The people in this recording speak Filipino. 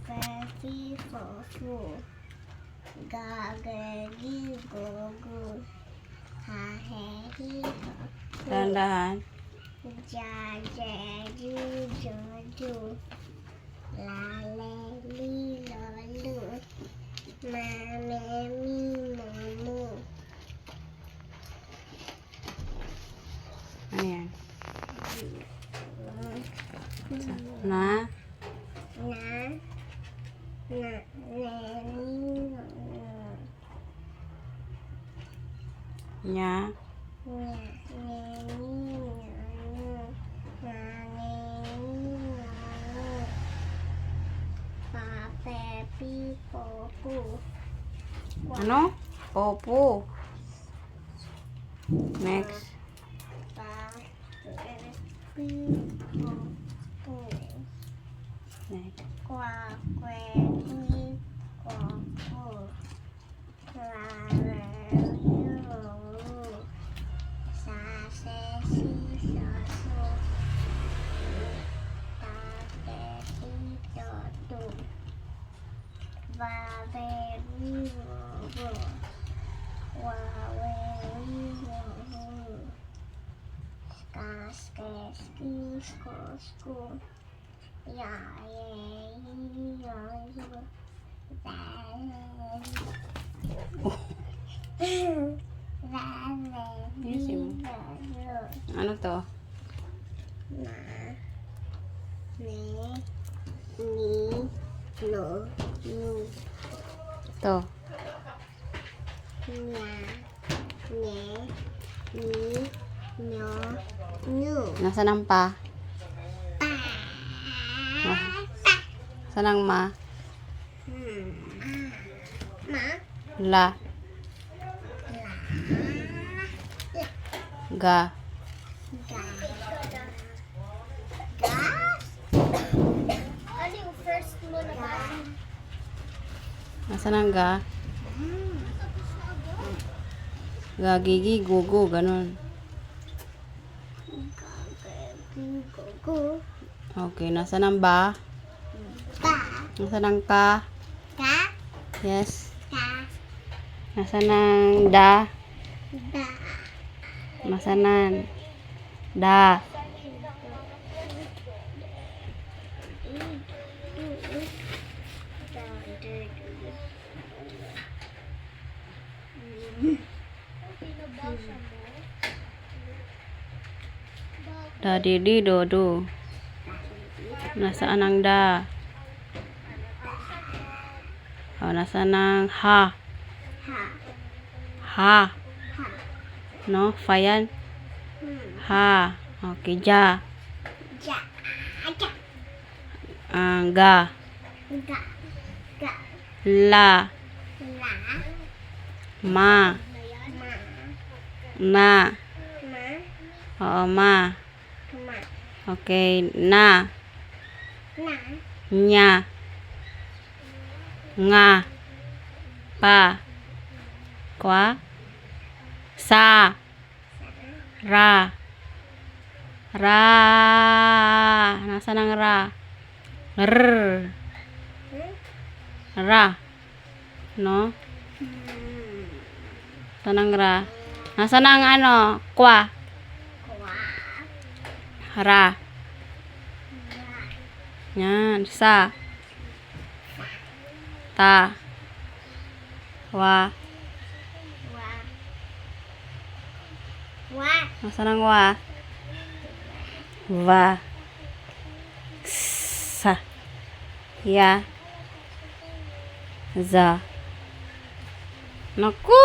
Baby Fofu, Gagagi Gogu, Hahehi Dahan-dahan. Jajeju Joju, Laleli Lolu, Mamemi Momu. Ano yan? Na? Nya? Papepi Popu. Ano? Popo. Next. Papepi Popu. Next. Quaquepi Popu. Sasesi Sasu. Tapepi Totu. Babebi Wobo. Wawewi Wobo. Kaskeski Skosku. Ano to? To. Nasaan ang pa? Saan ang ma? La. Ga. Ano yung first mo na ba? Nasaan ang ga? Ga, gigi, gugu, ganun. Gugu. Okay, nasaan ang ba? Ta. Nasaan ang ka? Ta. Yes. Ta. Nasaan ang da? Da. Nasaan ang da? Da, di, di, do, do. Nasaan ang da? Oh, nasaan ang ha? Ha. Ha. Ha. No? Fa yan? Ha. Okay, ja. Ja. Aja. Ang ga. Ga. Ga. La. La. Ma. Ma. Na. Ma. Oo, ma. Ma. Okay, na. Na. Nya. Nga. Pa. Kwa. Sa. Ra. Ra. Nasaan ang ra? R. Ra. No? Nasaan ang ra? Nasaan ang ano? Kwa. Kwa. Ra. Ra. Yan. Sa. Ta. Wa. Wa. Wa. Nasaan ang wa? Va. Sa. Ya. Za. Naku!